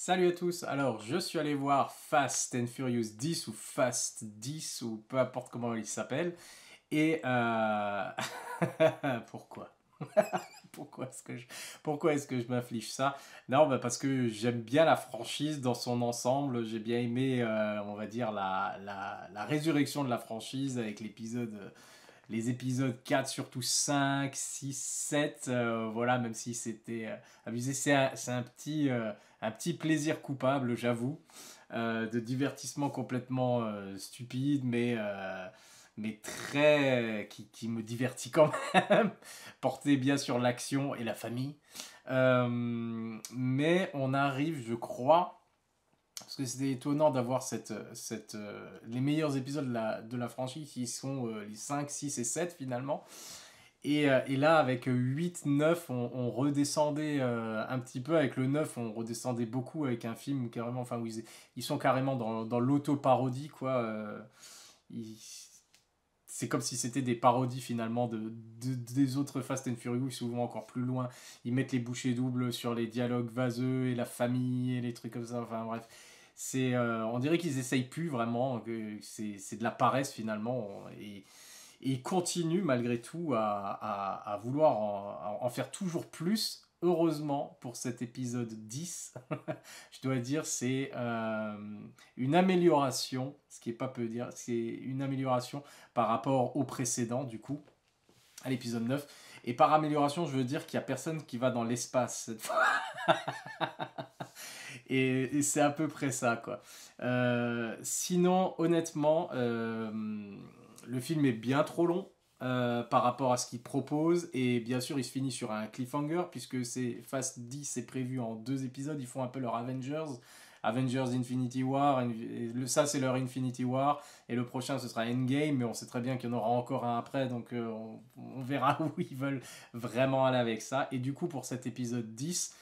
Salut à tous, alors je suis allé voir Fast and Furious 10 ou Fast 10 ou peu importe comment il s'appelle et pourquoi? Pourquoi est-ce que pourquoi est-ce que je m'inflige ça? Non, bah parce que j'aime bien la franchise dans son ensemble, j'ai bien aimé on va dire la résurrection de la franchise avec les épisodes 4, surtout 5, 6, 7, voilà, même si c'était abusé, un petit plaisir coupable, j'avoue, de divertissement complètement stupide, mais très, qui me divertit quand même, porté bien sur l'action et la famille. Mais on arrive, je crois, parce que c'était étonnant d'avoir les meilleurs épisodes de la franchise qui sont les 5, 6 et 7 finalement. Et là, avec 8, 9, on redescendait un petit peu. Avec le 9, on redescendait beaucoup avec un film carrément, enfin, où ils sont carrément dans l'auto-parodie, quoi. Ils- c'est comme si c'était des parodies finalement des autres Fast and Furious, souvent encore plus loin. Ils mettent les bouchées doubles sur les dialogues vaseux et la famille et les trucs comme ça. Enfin bref, on dirait qu'ils essayent plus vraiment, que c'est de la paresse finalement. Et ils continuent malgré tout à vouloir en faire toujours plus. Heureusement pour cet épisode 10, je dois dire, c'est une amélioration, ce qui est pas peu dire, c'est une amélioration par rapport au précédent, du coup, à l'épisode 9. Et par amélioration, je veux dire qu'il n'y a personne qui va dans l'espace cette fois. Et c'est à peu près ça, quoi. Sinon, honnêtement, le film est bien trop long par rapport à ce qu'il propose. Et bien sûr, il se finit sur un cliffhanger, puisque c'est Fast 10, c'est prévu en 2 épisodes. Ils font un peu leur Avengers. Avengers Infinity War, ça c'est leur Infinity War, et le prochain ce sera Endgame, mais on sait très bien qu'il y en aura encore un après, donc on verra où ils veulent vraiment aller avec ça. Et du coup, pour cet épisode 10,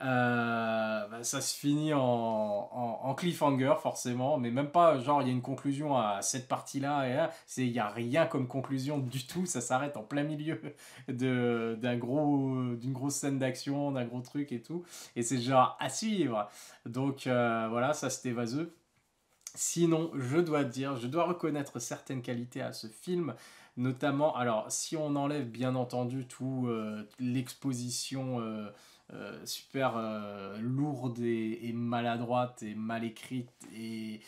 bah, ça se finit en cliffhanger forcément, mais même pas genre il y a une conclusion à cette partie-là, et là, il n'y a rien comme conclusion du tout, ça s'arrête en plein milieu d'une grosse scène d'action, d'un gros truc et tout, et c'est genre à suivre. Donc voilà, ça c'était vaseux. Sinon, je dois reconnaître certaines qualités à ce film, notamment, alors si on enlève bien entendu tout l'exposition super lourde et maladroite et mal écrite et,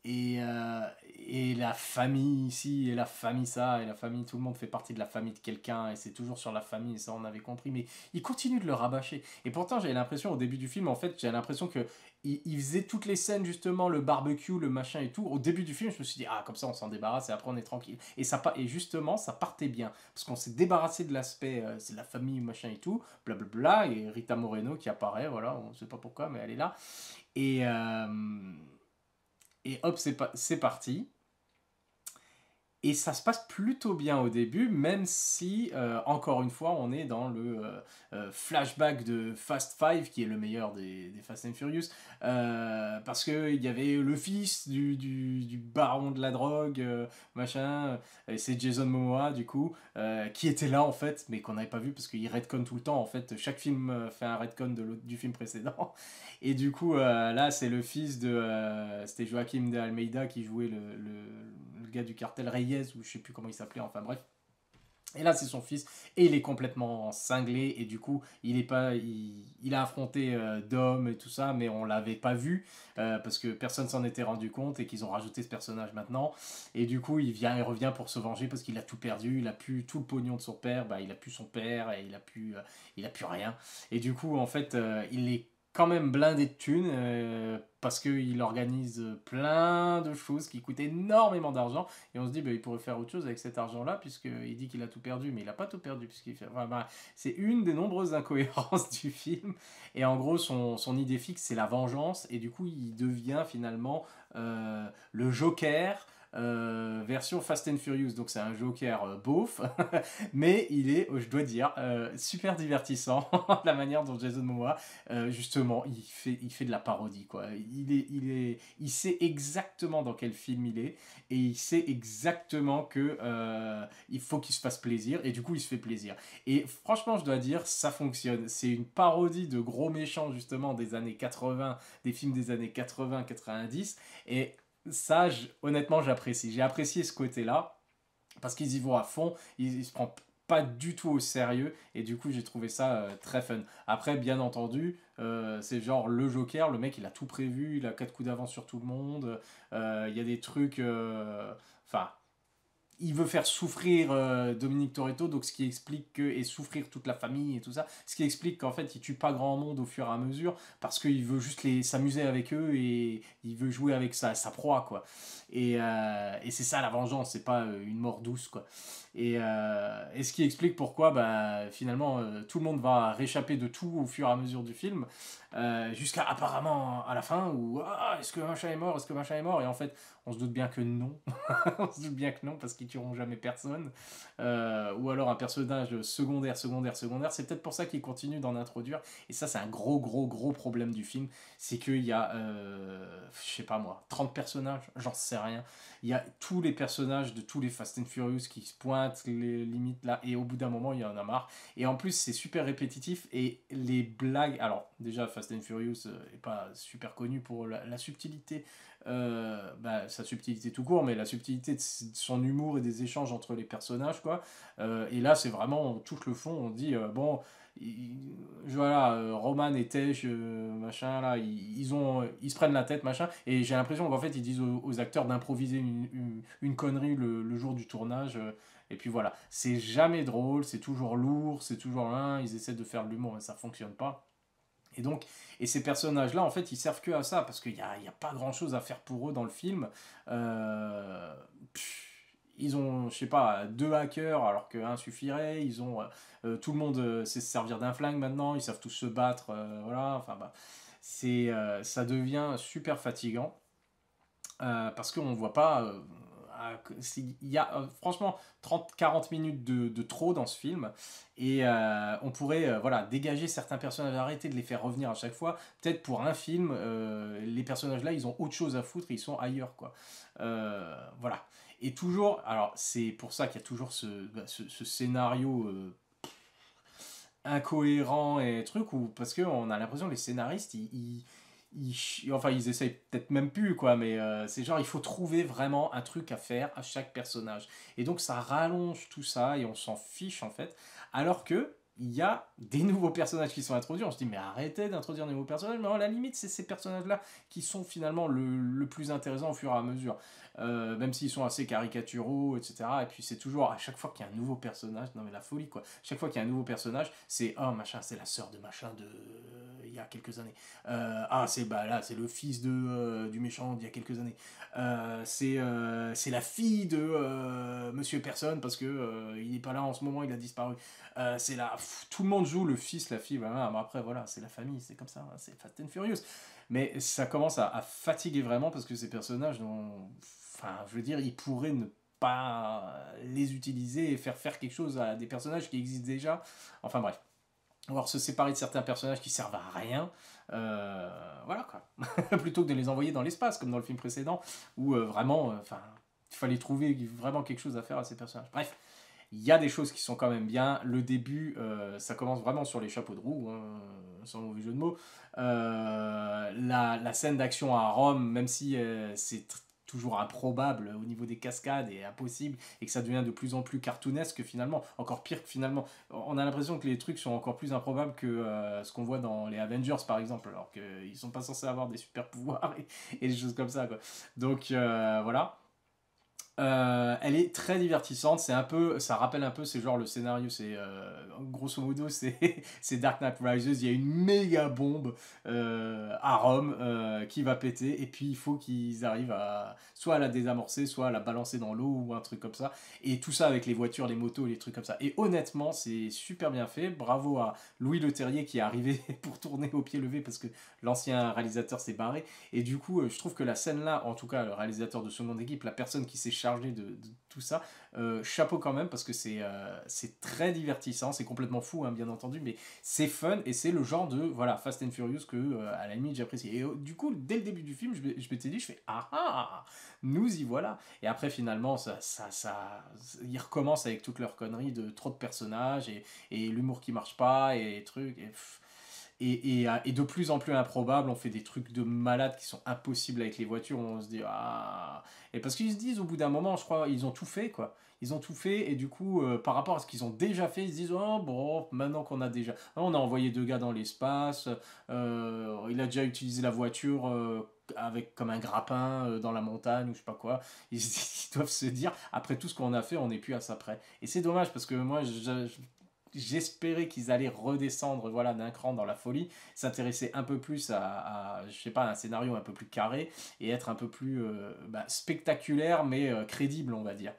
euh, et la famille ici, et la famille ça, et la famille, tout le monde fait partie de la famille de quelqu'un, et c'est toujours sur la famille, et ça on avait compris, mais il continue de le rabâcher. Et pourtant j'avais l'impression au début du film, en fait, j'avais l'impression que il faisait toutes les scènes, justement, le barbecue, le machin et tout. Au début du film, je me suis dit, ah, comme ça on s'en débarrasse, et après on est tranquille. Et justement, ça partait bien, parce qu'on s'est débarrassé de l'aspect, c'est la famille, machin et tout, blablabla, et Rita Moreno qui apparaît, voilà, on sait pas pourquoi, mais elle est là. Et, euh, et hop, c'est parti. Et ça se passe plutôt bien au début, même si, encore une fois, on est dans le flashback de Fast Five, qui est le meilleur des Fast and Furious, parce qu'il y avait le fils du baron de la drogue, machin, et c'est Jason Momoa, du coup, qui était là, en fait, mais qu'on n'avait pas vu, parce qu'il retconne tout le temps, en fait, chaque film fait un retcon du film précédent. Et du coup, là, c'est le fils c'était Joaquim de Almeida qui jouait le gars du cartel Reyes, ou je sais plus comment il s'appelait, enfin bref. Et là, c'est son fils, et il est complètement cinglé, et du coup, il a affronté Dom et tout ça, mais on l'avait pas vu, parce que personne s'en était rendu compte, et qu'ils ont rajouté ce personnage maintenant. Et du coup, il revient pour se venger, parce qu'il a tout perdu, il a plus tout le pognon de son père, bah, il a plus son père, et il a plus rien. Et du coup, en fait, il est quand même blindé de thunes, parce qu'il organise plein de choses qui coûtent énormément d'argent, et on se dit, bah, il pourrait faire autre chose avec cet argent-là, puisqu'il dit qu'il a tout perdu, mais il n'a pas tout perdu. Enfin, bah, c'est une des nombreuses incohérences du film. Et en gros, son idée fixe, c'est la vengeance. Et du coup, il devient finalement le Joker version Fast and Furious. Donc c'est un Joker beauf, mais il est, je dois dire, super divertissant. La manière dont Jason Momoa, justement, il fait de la parodie, quoi. Il sait exactement dans quel film il est, et il sait exactement que il faut qu'il se fasse plaisir, et du coup il se fait plaisir. Et franchement, je dois dire, ça fonctionne. C'est une parodie de gros méchants, justement, des années 80, des films des années 80-90, et ça, honnêtement, j'apprécie. J'ai apprécié ce côté-là, parce qu'ils y vont à fond, ils se prennent pas du tout au sérieux, et du coup j'ai trouvé ça très fun. Après, bien entendu, c'est genre le Joker, le mec il a tout prévu, il a 4 coups d'avance sur tout le monde, il y a des trucs, enfin, il veut faire souffrir Dominique Toretto, donc ce qui explique que, et souffrir toute la famille et tout ça, ce qui explique qu'en fait il tue pas grand monde au fur et à mesure, parce qu'il veut juste s'amuser avec eux, et il veut jouer avec sa proie, quoi. Et c'est ça la vengeance, c'est pas une mort douce, quoi. Et ce qui explique pourquoi bah, finalement tout le monde va réchapper de tout au fur et à mesure du film, jusqu'à apparemment à la fin où ah, est-ce que machin est mort, est-ce que machin est mort, et en fait on se doute bien que non. On se doute bien que non, parce qu'ils tueront jamais personne. Ou alors un personnage secondaire. C'est peut-être pour ça qu'ils continuent d'en introduire. Et ça, c'est un gros problème du film. C'est qu'il y a, je sais pas moi, 30 personnages, j'en sais rien. Il y a tous les personnages de tous les Fast and Furious qui se pointent les limites là. Et au bout d'un moment, il y en a marre. Et en plus, c'est super répétitif. Et les blagues. Alors, déjà, Fast and Furious est pas super connu pour la subtilité, bah, sa subtilité tout court, mais la subtilité de son humour et des échanges entre les personnages, quoi. Et là, c'est vraiment, on touche le fond, on dit, bon, voilà, Roman et Tej, machin, là, ils se prennent la tête, machin, et j'ai l'impression qu'en fait, ils disent aux acteurs d'improviser une connerie le jour du tournage. Et puis voilà, c'est jamais drôle, c'est toujours lourd, c'est toujours là, ils essaient de faire de l'humour, mais ça fonctionne pas. Et donc, et ces personnages-là, en fait, ils servent que à ça, parce qu'il y a pas grand-chose à faire pour eux dans le film. Euh, Ils ont, je sais pas, 2 hackers alors qu'un suffirait. Ils ont, tout le monde sait se servir d'un flingue maintenant. Ils savent tous se battre, voilà. Enfin, bah, ça devient super fatigant, parce qu'on voit pas. Il y a franchement 30-40 minutes de trop dans ce film, et on pourrait voilà, dégager certains personnages, arrêter de les faire revenir à chaque fois. Peut-être pour un film, les personnages là ils ont autre chose à foutre, ils sont ailleurs, quoi. Voilà. Et toujours, alors c'est pour ça qu'il y a toujours ce scénario incohérent et truc, où, parce qu'on a l'impression que les scénaristes enfin ils essayent peut-être même plus, quoi, mais c'est genre il faut trouver vraiment un truc à faire à chaque personnage, et donc ça rallonge tout ça et on s'en fiche en fait, alors que il y a des nouveaux personnages qui sont introduits. On se dit mais arrêtez d'introduire des nouveaux personnages, mais à la limite c'est ces personnages là qui sont finalement le plus intéressant au fur et à mesure, même s'ils sont assez caricaturaux, etc. Et puis c'est toujours, à chaque fois qu'il y a un nouveau personnage, non mais la folie, quoi, chaque fois qu'il y a un nouveau personnage, c'est oh machin, c'est la sœur de machin de il y a quelques années, ah c'est bah là c'est le fils du méchant d'il y a quelques années, c'est la fille de Monsieur Personne, parce que il n'est pas là en ce moment, il a disparu. C'est là, tout le monde joue le fils, la fille, voilà. Mais après voilà, c'est la famille, c'est comme ça, hein, c'est Fast and Furious. Mais ça commence à fatiguer vraiment, parce que ces personnages enfin je veux dire, ils pourraient ne pas les utiliser et faire quelque chose à des personnages qui existent déjà. Enfin bref, on va se séparer de certains personnages qui servent à rien, voilà, quoi. Plutôt que de les envoyer dans l'espace comme dans le film précédent, où vraiment, enfin, il fallait trouver vraiment quelque chose à faire à ces personnages. Bref, il y a des choses qui sont quand même bien. Le début, ça commence vraiment sur les chapeaux de roue, hein, sans mauvais jeu de mots. La scène d'action à Rome, même si c'est toujours improbable au niveau des cascades et impossible, et que ça devient de plus en plus cartoonesque finalement, encore pire que finalement. On a l'impression que les trucs sont encore plus improbables que ce qu'on voit dans les Avengers par exemple, alors qu'ils sont pas censés avoir des super pouvoirs et des choses comme ça, quoi. Donc voilà. Elle est très divertissante, c'est un peu, ça rappelle un peu, c'est genre le scénario, c'est grosso modo, c'est c'est Dark Knight Rises, il y a une méga bombe à Rome qui va péter, et puis il faut qu'ils arrivent à soit à la désamorcer, soit à la balancer dans l'eau ou un truc comme ça, et tout ça avec les voitures, les motos, les trucs comme ça. Et honnêtement, c'est super bien fait, bravo à Louis Leterrier qui est arrivé pour tourner au pied levé parce que l'ancien réalisateur s'est barré, et du coup, je trouve que la scène là, en tout cas le réalisateur de seconde équipe, la personne qui s'est chargée de tout ça, chapeau quand même parce que c'est très divertissant, c'est complètement fou hein, bien entendu, mais c'est fun et c'est le genre de voilà Fast and Furious que à la limite j'apprécie. Et du coup, dès le début du film, je m'étais dit, je fais ah ah, nous y voilà. Et après finalement, ils recommencent avec toutes leurs conneries de trop de personnages et l'humour qui marche pas et trucs. Et de plus en plus improbable, on fait des trucs de malades qui sont impossibles avec les voitures, on se dit ah. Et parce qu'ils se disent au bout d'un moment, je crois, ils ont tout fait quoi. Ils ont tout fait et du coup, par rapport à ce qu'ils ont déjà fait, ils se disent oh bon, maintenant qu'on a déjà, on a envoyé 2 gars dans l'espace, il a déjà utilisé la voiture avec comme un grappin dans la montagne ou je sais pas quoi. Ils doivent se dire après tout ce qu'on a fait, on n'est plus à ça près. Et c'est dommage parce que moi, j'espérais qu'ils allaient redescendre voilà, d'un cran dans la folie, s'intéresser un peu plus je sais pas, un scénario un peu plus carré et être un peu plus spectaculaire mais crédible, on va dire.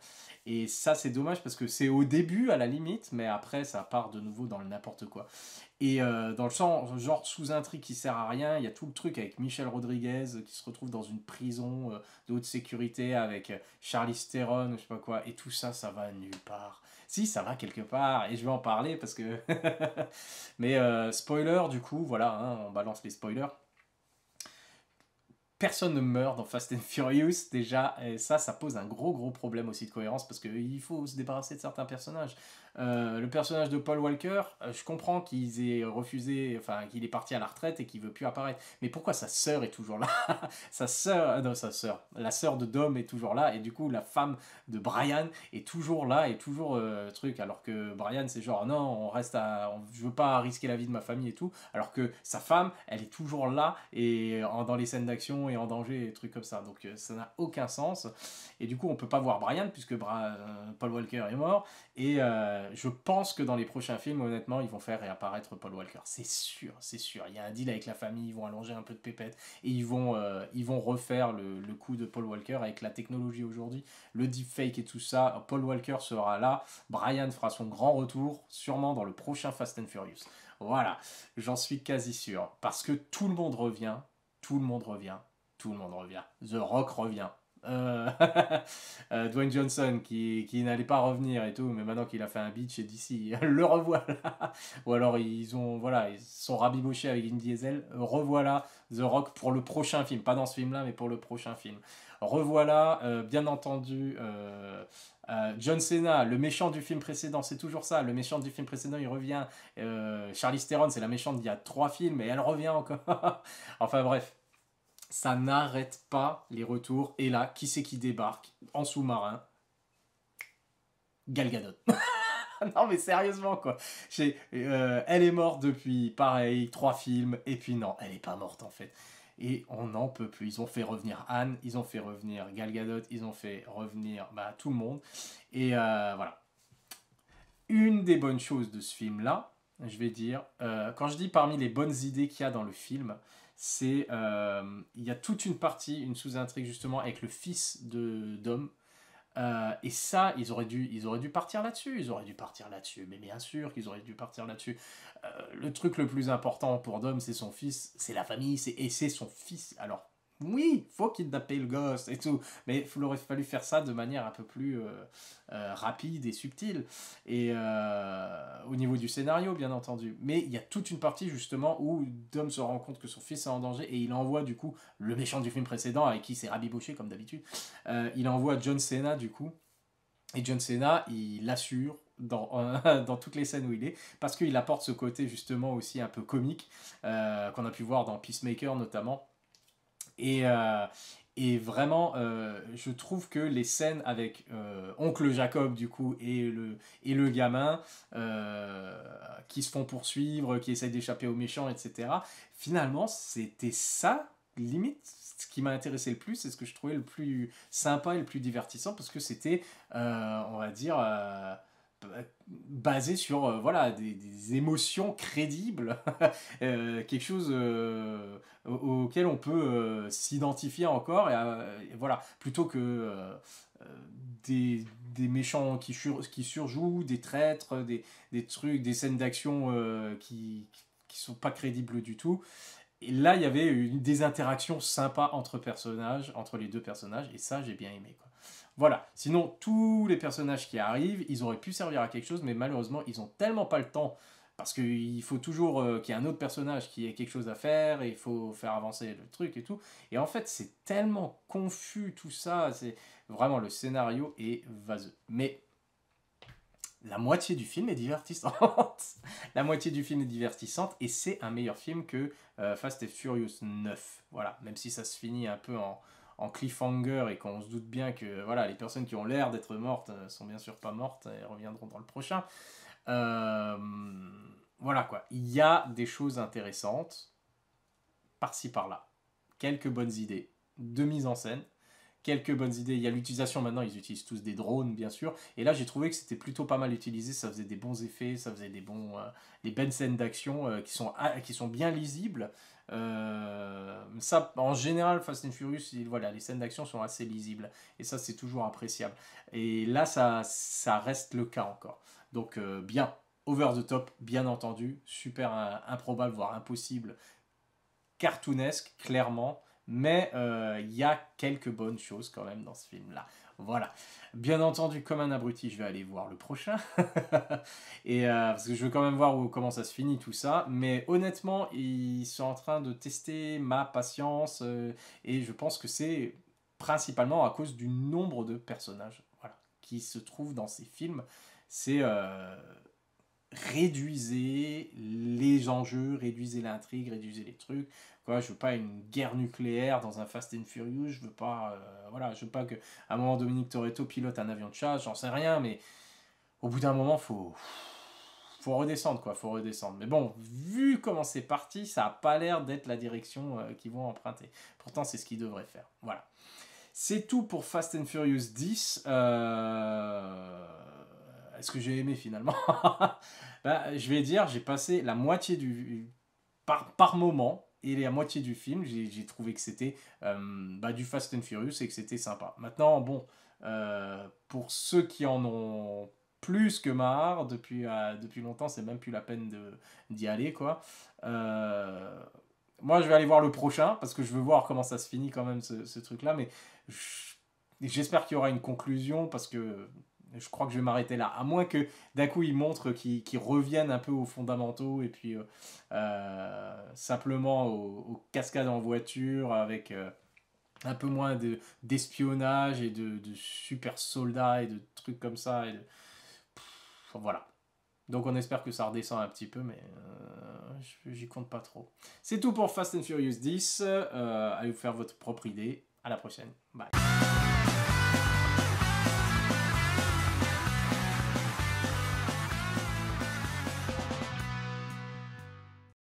Et ça, c'est dommage parce que c'est au début à la limite, mais après, ça part de nouveau dans le n'importe quoi. Et dans le genre sous-intrigue qui sert à rien, il y a tout le truc avec Michel Rodriguez qui se retrouve dans une prison de haute sécurité avec Charlize Theron ou je sais pas quoi, et tout ça, ça va nulle part. Si, ça va quelque part, et je vais en parler parce que... Mais spoiler, du coup, voilà, hein, on balance les spoilers. Personne ne meurt dans Fast and Furious déjà, et ça pose un gros problème aussi de cohérence parce qu'il faut se débarrasser de certains personnages. Le personnage de Paul Walker, je comprends qu'ils aient refusé, enfin qu'il est parti à la retraite et qu'il veut plus apparaître. Mais pourquoi sa sœur est toujours là? Sa sœur, non sa sœur, la sœur de Dom est toujours là et du coup la femme de Brian est toujours là et toujours truc. Alors que Brian c'est genre non, je veux pas risquer la vie de ma famille et tout. Alors que sa femme, elle est toujours là et dans les scènes d'action et en danger et trucs comme ça. Donc ça n'a aucun sens. Et du coup on peut pas voir Brian puisque Paul Walker est mort. Et je pense que dans les prochains films, honnêtement, ils vont faire réapparaître Paul Walker. C'est sûr, c'est sûr. Il y a un deal avec la famille, ils vont allonger un peu de pépette et ils vont refaire le coup de Paul Walker avec la technologie aujourd'hui, le deepfake et tout ça. Paul Walker sera là. Brian fera son grand retour, sûrement dans le prochain Fast and Furious. Voilà, j'en suis quasi sûr. Parce que tout le monde revient, tout le monde revient, tout le monde revient. The Rock revient. Euh, Dwayne Johnson qui n'allait pas revenir et tout, mais maintenant qu'il a fait un beat chez DC, le revoilà. Ou alors ils sont rabibochés avec Vin Diesel. Revoilà The Rock pour le prochain film, pas dans ce film-là, mais pour le prochain film. Revoilà, bien entendu. John Cena, le méchant du film précédent, c'est toujours ça. Le méchant du film précédent, il revient. Charlize Theron, c'est la méchante d'il y a 3 films, et elle revient encore. Enfin bref, ça n'arrête pas les retours. Et là, qui c'est qui débarque en sous-marin? Gal Gadot. Non mais sérieusement quoi. Elle est morte depuis pareil 3 films et puis non, elle est pas morte en fait. Et on n'en peut plus. Ils ont fait revenir Anne, ils ont fait revenir Gal Gadot, ils ont fait revenir tout le monde. Et voilà. Une des bonnes choses de ce film-là, je vais dire, quand je dis parmi les bonnes idées qu'il y a dans le film, c'est il y a toute une partie, une sous-intrigue justement avec le fils de Dom. Et ça, ils auraient dû partir là-dessus. Ils auraient dû partir là-dessus. Mais bien sûr qu'ils auraient dû partir là-dessus. Le truc le plus important pour Dom, c'est son fils, c'est la famille, et c'est son fils. Alors, oui, faut kidnapper le gosse et tout, mais il aurait fallu faire ça de manière un peu plus rapide et subtile. Et au niveau du scénario, bien entendu. Mais il y a toute une partie justement où Dom se rend compte que son fils est en danger et il envoie du coup le méchant du film précédent avec qui c'est rabiboché comme d'habitude. Il envoie John Cena du coup. Et John Cena, il l'assure dans toutes les scènes où il est, parce qu'il apporte ce côté justement aussi un peu comique, qu'on a pu voir dans Peacemaker notamment. Et, euh, et vraiment, je trouve que les scènes avec Oncle Jacob, du coup, et le gamin, qui se font poursuivre, qui essayent d'échapper aux méchants, etc., finalement, c'était ça, limite, ce qui m'a intéressé le plus, c'est ce que je trouvais le plus sympa et le plus divertissant, parce que c'était, on va dire, basé sur voilà, des émotions crédibles, quelque chose auquel on peut s'identifier encore, et voilà, plutôt que euh, des méchants qui surjouent, des traîtres, des trucs, des scènes d'action qui sont pas crédibles du tout. Et là, il y avait des interactions sympas entre personnages, entre les deux personnages, et ça, j'ai bien aimé, quoi. Voilà. Sinon, tous les personnages qui arrivent, ils auraient pu servir à quelque chose, mais malheureusement, ils ont tellement pas le temps, parce qu'il faut toujours qu'il y ait un autre personnage qui ait quelque chose à faire, et il faut faire avancer le truc et tout. Et en fait, c'est tellement confus tout ça, c'est vraiment, le scénario est vaseux. Mais la moitié du film est divertissante. La moitié du film est divertissante, et c'est un meilleur film que Fast and Furious 9. Voilà, même si ça se finit un peu en cliffhanger et qu'on se doute bien que voilà, les personnes qui ont l'air d'être mortes sont bien sûr pas mortes et reviendront dans le prochain. Euh, voilà quoi, il y a des choses intéressantes par-ci par-là. Quelques bonnes idées de mise en scène, quelques bonnes idées. Il y a l'utilisation maintenant, ils utilisent tous des drones, bien sûr. Et là, j'ai trouvé que c'était plutôt pas mal utilisé. Ça faisait des bons effets, ça faisait des belles scènes d'action qui sont bien lisibles. Ça, en général, Fast and Furious, voilà, les scènes d'action sont assez lisibles. Et ça, c'est toujours appréciable. Et là, ça reste le cas encore. Donc, bien. Over the top, bien entendu. Super improbable, voire impossible. Cartoonesque, clairement. Mais il y a quelques bonnes choses quand même dans ce film-là. Voilà. Bien entendu, comme un abruti, je vais aller voir le prochain. Et, parce que je veux quand même voir comment ça se finit tout ça. Mais honnêtement, ils sont en train de tester ma patience. Et je pense que c'est principalement à cause du nombre de personnages, voilà, qui se trouvent dans ces films. C'est réduisez les enjeux, réduisez l'intrigue, réduisez les trucs. Quoi, je veux pas une guerre nucléaire dans un Fast and Furious, je veux pas, voilà, je veux pas que à un moment Dominique Toretto pilote un avion de chasse, j'en sais rien, mais au bout d'un moment, faut redescendre, quoi, faut redescendre. Mais bon, vu comment c'est parti, ça a pas l'air d'être la direction qu'ils vont emprunter. Pourtant, c'est ce qu'ils devraient faire. Voilà. C'est tout pour Fast and Furious 10. Est-ce que j'ai aimé finalement? Bah, je vais dire, j'ai passé la moitié par moment, et la moitié du film, j'ai trouvé que c'était du Fast and Furious et que c'était sympa. Maintenant, bon, pour ceux qui en ont plus que marre, depuis longtemps, c'est même plus la peine d'y aller, quoi. Moi, je vais aller voir le prochain, parce que je veux voir comment ça se finit quand même, ce truc-là, mais j'espère qu'il y aura une conclusion, parce que je crois que je vais m'arrêter là. À moins que d'un coup ils montrent qu'ils reviennent un peu aux fondamentaux, et puis simplement aux cascades en voiture, avec un peu moins d'espionnage et de super soldats et de trucs comme ça. Voilà. Donc on espère que ça redescend un petit peu, mais j'y compte pas trop. C'est tout pour Fast and Furious 10. Allez vous faire votre propre idée. À la prochaine. Bye.